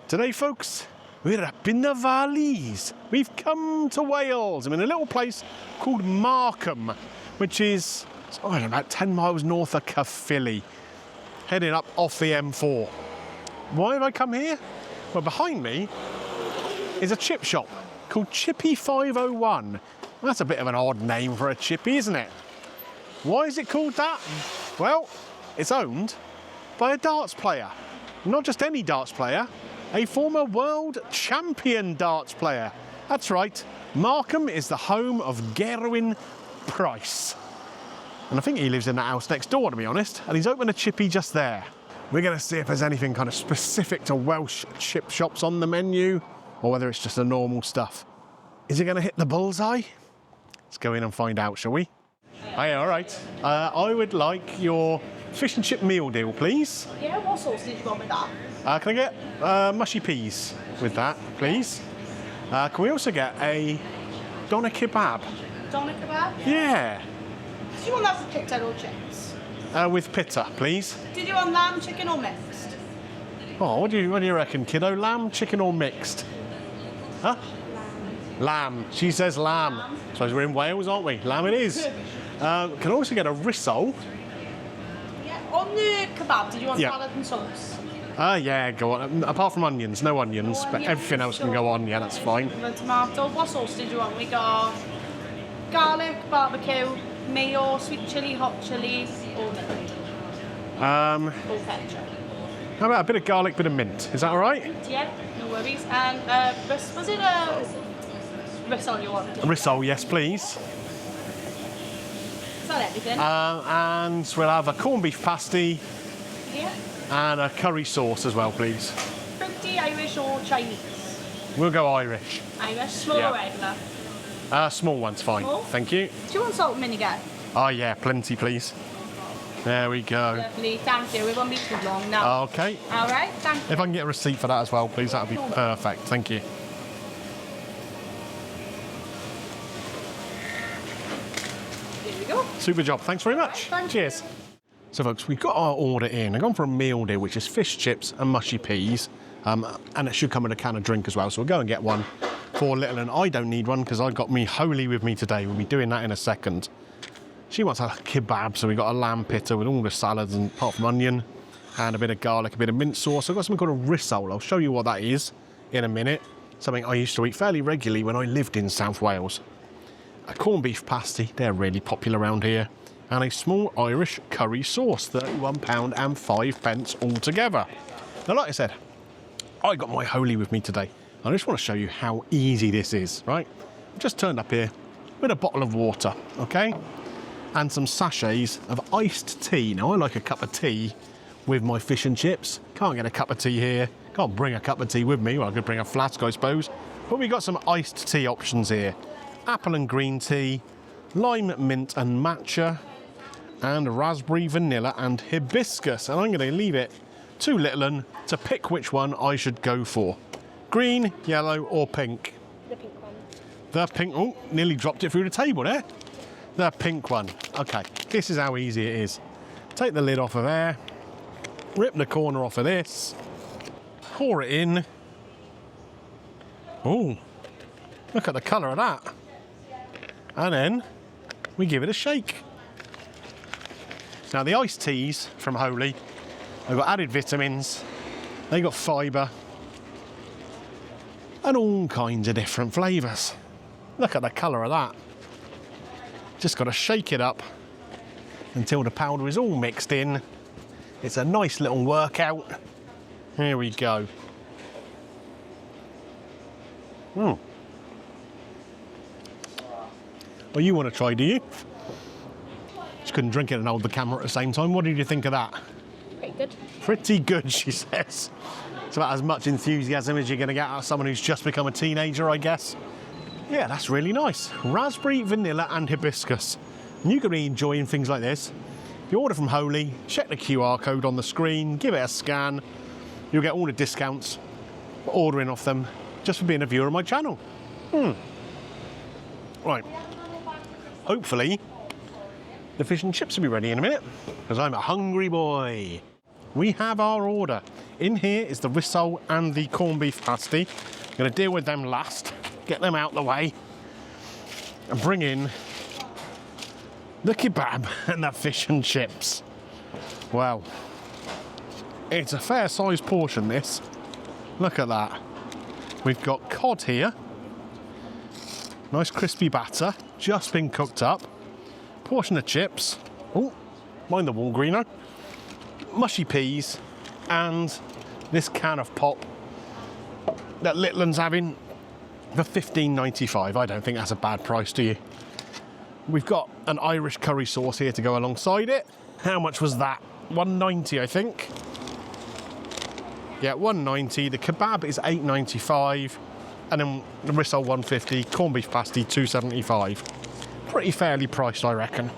Today, folks, we're up in the valleys. We've come to Wales. I'm in a little place called Markham, which is about 10 miles north of Caerphilly, heading up off the M4. Why have I come here? Well, behind me is a chip shop called Chippy 501. That's a bit of an odd name for a chippy, isn't it? Why is it called that? Well, it's owned by a darts player. Not just any darts player, a former world champion darts player. That's right, Markham is the home of Gerwyn Price. And I think he lives in that house next door, to be honest, and he's opened a chippy just there. We're going to see if there's anything kind of specific to Welsh chip shops on the menu, or whether it's just the normal stuff. Is it going to hit the bullseye? Let's go in and find out, shall we? Hey, all right. I would like your fish and chip meal deal, please. Yeah, what sauce did you want with that? Can I get mushy peas with that, please? Can we also get a doner kebab? Doner kebab? Yeah. Do you want that with pitta or chips? With pitta, please. Did you want lamb, chicken or mixed? Oh, what do you reckon, kiddo? Lamb, chicken or mixed? Huh? Lamb. She says lamb. Suppose we're in Wales, aren't we? Lamb it is. Can also get a rissole. Yeah. On the kebab, did you want salad and sauce? Yeah, go on. Apart from onions, no onions, but everything else can go on. Yeah, that's fine. The tomato. What sauce did you want? We got garlic, barbecue, mayo, sweet chilli, hot chilli, or mint. Or ketchup. How about a bit of garlic, bit of mint? Is that all right? Yeah, no worries. And was it a rissole you wanted? A rissole, yes, please. Is that everything? And we'll have a corned beef pasty. Yeah. And a curry sauce as well, please. Fruity, Irish or Chinese? We'll go Irish. Irish, small or regular? Small one's fine. Small? Thank you. Do you want salt and vinegar? Oh yeah, plenty, please. There we go. Lovely, thank you. We won't be too long now. Okay. All right, thank you. If I can get a receipt for that as well, please, that would be perfect. Thank you. There we go. Super job. Thanks very much. Right, Cheers. So, folks, we've got our order in. I've gone for a meal deal, which is fish chips and mushy peas. And it should come with a can of drink as well. So we'll go and get one for Little. And I don't need one because I've got me Holy with me today. We'll be doing that in a second. She wants a kebab, so we've got a lamb pitta with all the salads and apart from onion and a bit of garlic, a bit of mint sauce. I've got something called a rissole. I'll show you what that is in a minute. Something I used to eat fairly regularly when I lived in South Wales. A corned beef pasty, they're really popular around here. And a small Irish curry sauce, £31 and 5 pence altogether. Now, like I said, I got my Holy with me today. I just want to show you how easy this is, right? I've just turned up here with a bottle of water, okay? And some sachets of iced tea. Now, I like a cup of tea with my fish and chips. Can't get a cup of tea here. Can't bring a cup of tea with me. Well, I could bring a flask, I suppose. But we've got some iced tea options here. Apple and green tea, lime, mint and matcha, and raspberry, vanilla and hibiscus. And I'm going to leave it to Little 'un to pick which one I should go for. Green, yellow or pink? The pink one. The pink, oh, nearly dropped it through the table there. The pink one. Okay, this is how easy it is. Take the lid off of there, rip the corner off of this, pour it in. Oh, look at the colour of that. And then we give it a shake. Now, the iced teas from Holy, they've got added vitamins, they've got fibre, and all kinds of different flavours. Look at the colour of that. Just got to shake it up until the powder is all mixed in. It's a nice little workout. Here we go. Well, you want to try, do you? Just couldn't drink it and hold the camera at the same time. What did you think of that? Pretty good. Pretty good, she says. It's about as much enthusiasm as you're going to get out of someone who's just become a teenager, I guess. Yeah, that's really nice. Raspberry, vanilla and hibiscus. And you could be enjoying things like this. If you order from Holy, check the QR code on the screen, give it a scan. You'll get all the discounts for ordering off them just for being a viewer of my channel. Right. Hopefully, the fish and chips will be ready in a minute, because I'm a hungry boy. We have our order. In here is the risole and the corned beef pasty. I'm going to deal with them last, get them out the way, and bring in the kebab and the fish and chips. Well, it's a fair sized portion, this. Look at that. We've got cod here. Nice crispy batter, just been cooked up. Portion of chips. Oh, mind the wall, Greeno. Mushy peas, and this can of pop that Litland's having for $15.95. I don't think that's a bad price, do you? We've got an Irish curry sauce here to go alongside it. How much was that? $1.90, I think. Yeah, $1.90. The kebab is $8.95, and then the risole $1.50. Corned beef pasty $2.75. Pretty fairly priced, I reckon.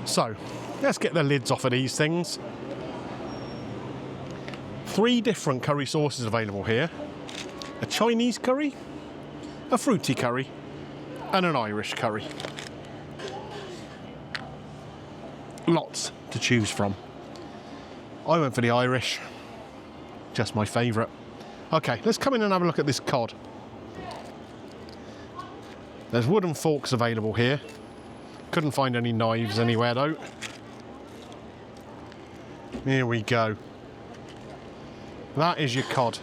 So, let's get the lids off of these things. 3 different curry sauces available here. A Chinese curry, a fruity curry, and an Irish curry. Lots to choose from. I went for the Irish. Just my favourite. Okay, let's come in and have a look at this cod. There's wooden forks available here. Couldn't find any knives anywhere though. Here we go. That is your cod.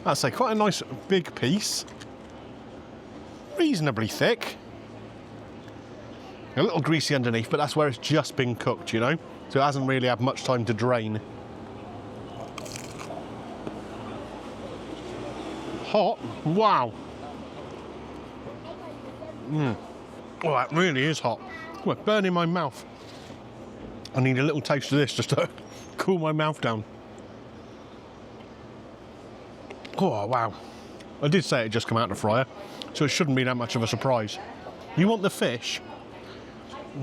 That's quite a nice big piece. Reasonably thick. A little greasy underneath, but that's where it's just been cooked, you know? So it hasn't really had much time to drain. Hot? Wow. Oh, that really is hot. Oh, it's burning my mouth. I need a little taste of this just to cool my mouth down. Oh, wow. I did say it just come out of the fryer, so it shouldn't be that much of a surprise. You want the fish?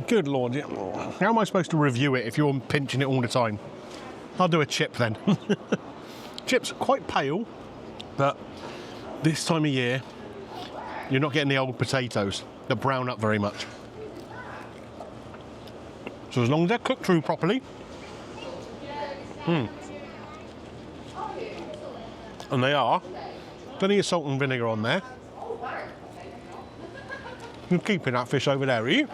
Good Lord. How am I supposed to review it if you're pinching it all the time? I'll do a chip then. Chip's quite pale, but this time of year, you're not getting the old potatoes that brown up very much. So as long as they're cooked through properly, and they are, plenty of salt and vinegar on there. You're keeping that fish over there, are you?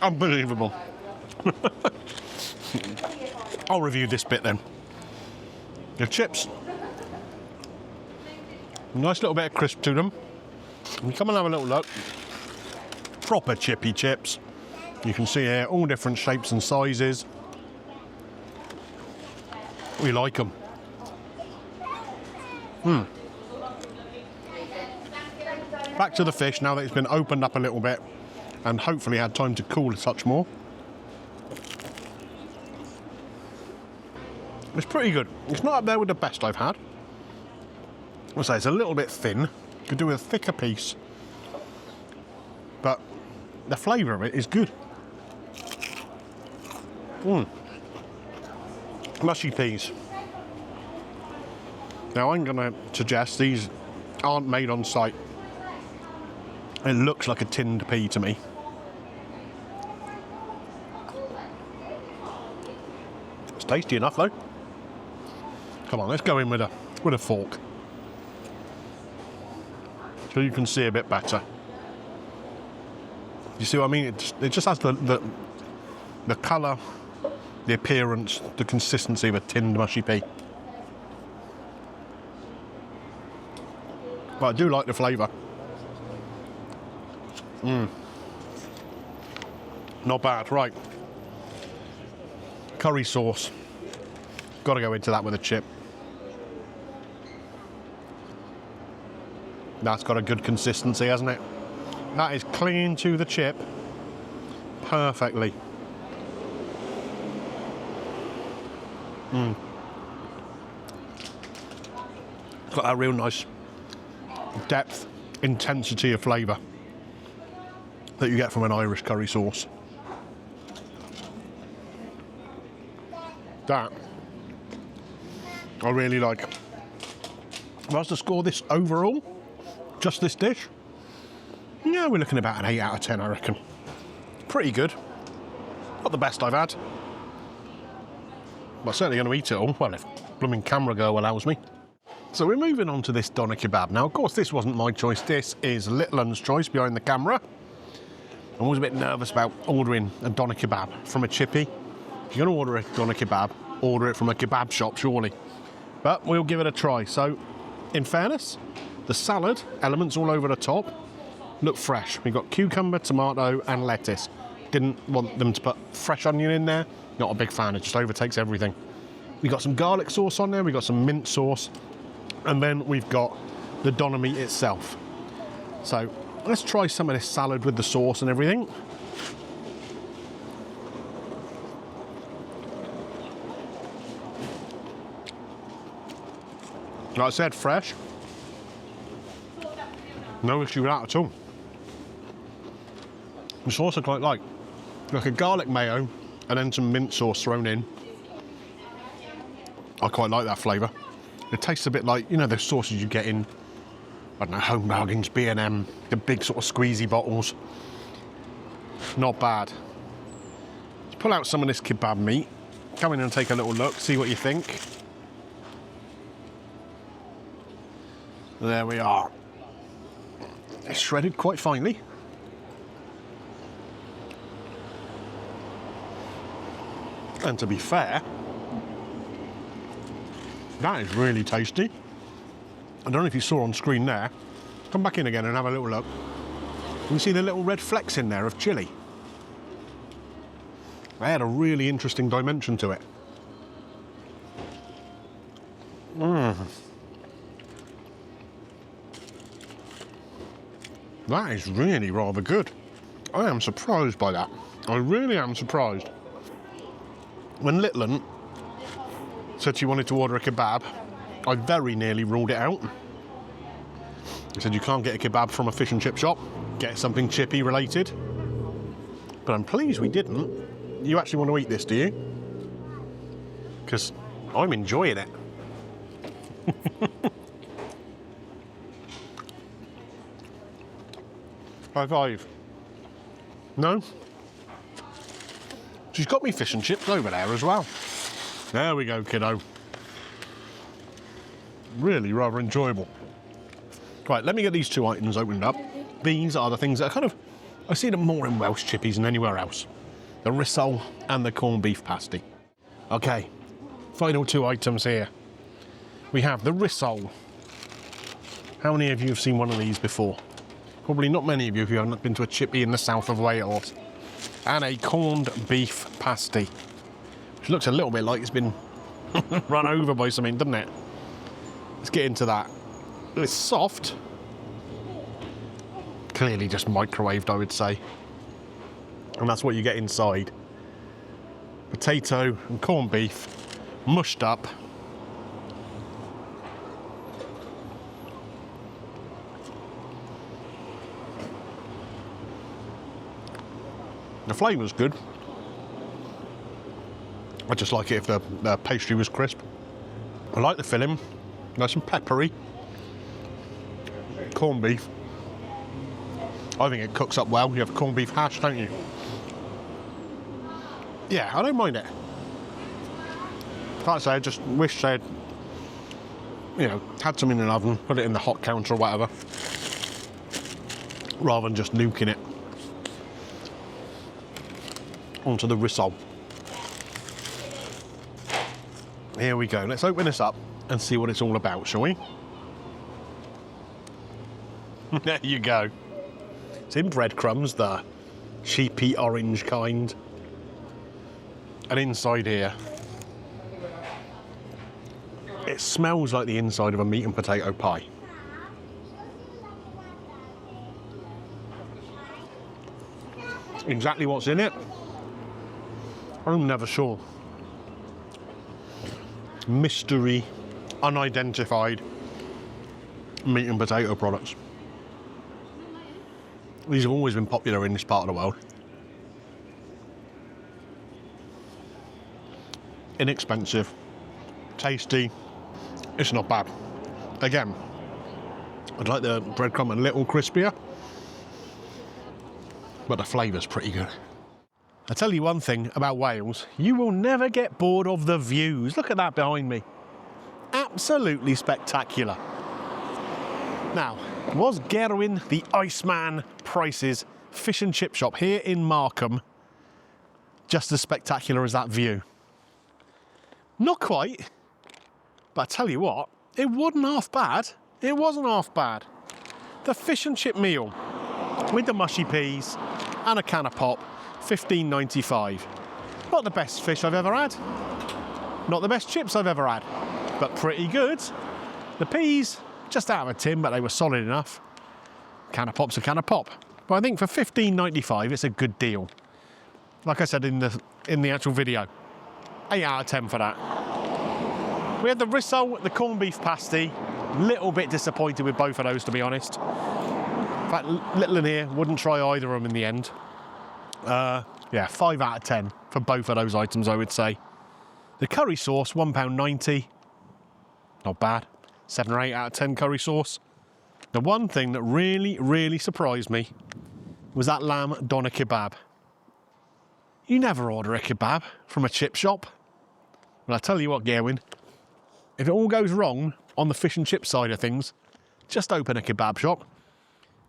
Unbelievable. I'll review this bit then. The chips. Nice little bit of crisp to them. You come and have a little look. Proper chippy chips. You can see here all different shapes and sizes. We like them. Back to the fish now that it's been opened up a little bit and hopefully had time to cool a touch more. It's pretty good. It's not up there with the best I've had. I'll say it's a little bit thin. Could do with a thicker piece. But the flavour of it is good. Mushy peas. Now I'm going to suggest these aren't made on site. It looks like a tinned pea to me. It's tasty enough though. Come on, let's go in with a fork. So you can see a bit better. You see what I mean? It just has the colour, the appearance, the consistency of a tinned mushy pea. But I do like the flavour. Not bad, right. Curry sauce. Got to go into that with a chip. That's got a good consistency, hasn't it? That is clinging to the chip perfectly. Got that real nice depth, intensity of flavour that you get from an Irish curry sauce. That I really like. If I was to score this overall, just this dish, yeah, we're looking about an 8 out of 10, I reckon. Pretty good. Not the best I've had, but certainly going to eat it all. Well, if blooming camera girl allows me. So we're moving on to this doner kebab. Now, of course, this wasn't my choice. This is Little Un's choice behind the camera. I was a bit nervous about ordering a doner kebab from a Chippy. If you're going to order a doner kebab, order it from a kebab shop, surely. But we'll give it a try. So, in fairness, the salad elements all over the top look fresh. We've got cucumber, tomato, and lettuce. Didn't want them to put fresh onion in there. Not a big fan, it just overtakes everything. We've got some garlic sauce on there, we've got some mint sauce, and then we've got the doner meat itself. So let's try some of this salad with the sauce and everything. Like I said, fresh. No issue with that at all. The sauce I quite like a garlic mayo and then some mint sauce thrown in. I quite like that flavour. It tastes a bit like, you know, those sauces you get in, I don't know, Home Bargains, B&M, the big sort of squeezy bottles. Not bad. Let's pull out some of this kebab meat. Come in and take a little look, see what you think. There we are. It's shredded quite finely. And to be fair, that is really tasty. I don't know if you saw on screen there. Come back in again and have a little look. You can see the little red flecks in there of chilli. They had a really interesting dimension to it. That is really rather good. I am surprised by that. I really am surprised. When Little Un said she wanted to order a kebab, I very nearly ruled it out. I said you can't get a kebab from a fish and chip shop, get something Chippy related. But I'm pleased we didn't. You actually want to eat this, do you? Because I'm enjoying it. High five. No? She's got me fish and chips over there as well. There we go, kiddo. Really rather enjoyable. Right, let me get these two items opened up. These are the things that are kind of, I see them more in Welsh chippies than anywhere else. The rissole and the corned beef pasty. Okay, final two items here. We have the rissole. How many of you have seen one of these before? Probably not many of you if you haven't been to a chippy in the south of Wales. And a corned beef pasty, which looks a little bit like it's been run over by something, doesn't it? Let's get into that. It's soft. Clearly just microwaved, I would say. And that's what you get inside. Potato and corned beef, mushed up. The flavour's good. I just like it if the pastry was crisp. I like the filling, nice and peppery. Corned beef. I think it cooks up well. You have corned beef hash, don't you? Yeah, I don't mind it. Like I say, I just wish they'd, you know, had some in an oven, put it in the hot counter or whatever, rather than just nuking it onto the rissole. Here we go. Let's open this up and see what it's all about, shall we? There you go. It's in breadcrumbs, the cheapy orange kind. And inside here, it smells like the inside of a meat and potato pie. Exactly what's in it, I'm never sure. Mystery, unidentified meat and potato products. These have always been popular in this part of the world. Inexpensive, tasty, it's not bad. Again, I'd like the breadcrumb a little crispier, but the flavour's pretty good. I tell you one thing about Wales, you will never get bored of the views. Look at that behind me. Absolutely spectacular. Now, was Gerwyn the Iceman Price's fish and chip shop here in Markham just as spectacular as that view? Not quite, but I tell you what, it wasn't half bad. It wasn't half bad. The fish and chip meal with the mushy peas and a can of pop, $15.95. Not the best fish I've ever had. Not the best chips I've ever had, but pretty good. The peas, just out of a tin, but they were solid enough. Can of pop's a can of pop. But I think for $15.95, it's a good deal. Like I said in the actual video, 8 out of 10 for that. We had the risole, the corned beef pasty. Little bit disappointed with both of those, to be honest. In fact, little in here, wouldn't try either of them in the end. Yeah, 5 out of 10 for both of those items, I would say. The curry sauce, £1.90. Not bad. 7 or 8 out of 10 curry sauce. The one thing that really, really surprised me was that lamb doner kebab. You never order a kebab from a chip shop. Well, I tell you what, Gerwyn, if it all goes wrong on the fish and chip side of things, just open a kebab shop.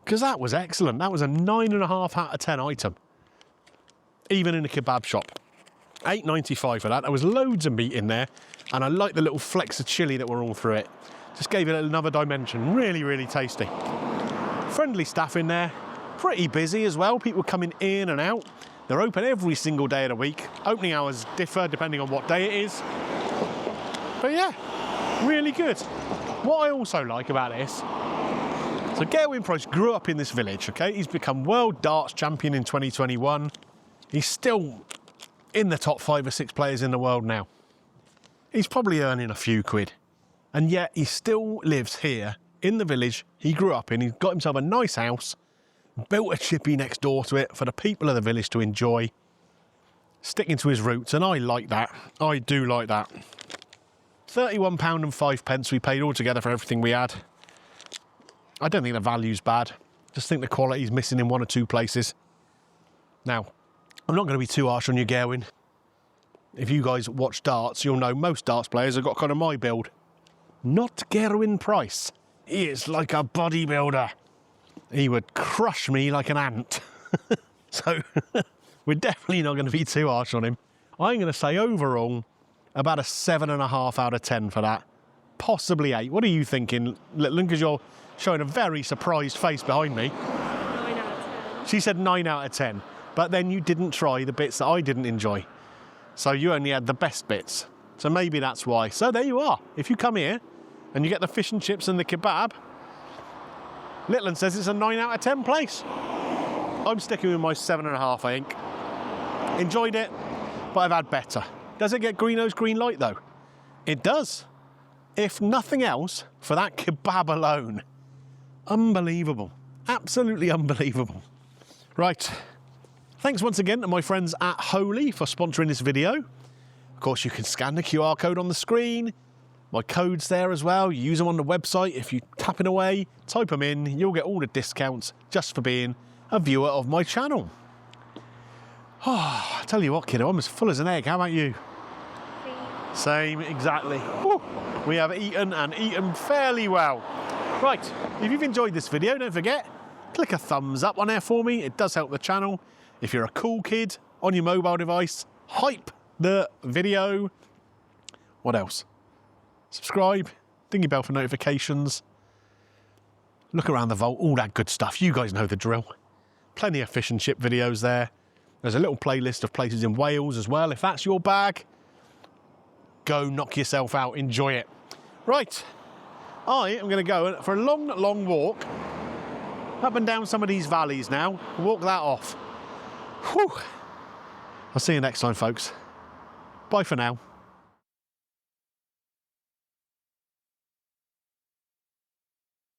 Because that was excellent. That was a 9.5 out of 10 item. Even in a kebab shop. $8.95 for that. There was loads of meat in there. And I like the little flecks of chilli that were all through it. Just gave it another dimension. Really, really tasty. Friendly staff in there. Pretty busy as well. People coming in and out. They're open every single day of the week. Opening hours differ depending on what day it is. But yeah, really good. What I also like about this, so Gerwyn Price grew up in this village, okay? He's become world darts champion in 2021. He's still in the top 5 or 6 players in the world now. He's probably earning a few quid. And yet he still lives here in the village he grew up in. He's got himself a nice house, built a chippy next door to it for the people of the village to enjoy. Sticking to his roots, and I like that. I do like that. £31.05 we paid altogether for everything we had. I don't think the value's bad. Just think the quality's missing in 1 or 2 places. Now, I'm not going to be too harsh on you, Gerwyn. If you guys watch darts, you'll know most darts players have got kind of my build. Not Gerwyn Price. He is like a bodybuilder. He would crush me like an ant. So, we're definitely not going to be too harsh on him. I'm going to say overall, about a 7.5 out of 10 for that. Possibly 8. What are you thinking, Little? Because you're showing a very surprised face behind me. 9 out of 10. She said 9 out of 10. But then you didn't try the bits that I didn't enjoy. So you only had the best bits. So maybe that's why. So there you are. If you come here and you get the fish and chips and the kebab, Litland says it's a 9 out of 10 place. I'm sticking with my 7.5, I think. Enjoyed it, but I've had better. Does it get Greeno's green light though? It does. If nothing else, for that kebab alone. Unbelievable. Absolutely unbelievable. Right. Thanks once again to my friends at Holy for sponsoring this video. Of course, you can scan the QR code on the screen. My code's there as well. You use them on the website. If you tap it away, type them in, you'll get all the discounts just for being a viewer of my channel. Oh, I tell you what, kiddo, I'm as full as an egg. How about you? Same, exactly. Woo. We have eaten and eaten fairly well. Right, if you've enjoyed this video, don't forget, click a thumbs up on there for me. It does help the channel. If you're a cool kid on your mobile device, hype the video. What else? Subscribe, ding your bell for notifications. Look around the vault, all that good stuff. You guys know the drill. Plenty of fish and chip videos there. There's a little playlist of places in Wales as well. If that's your bag, go knock yourself out. Enjoy it. Right, I am going to go for a long, long walk up and down some of these valleys now. Walk that off. Whew. I'll see you next time, folks. Bye for now.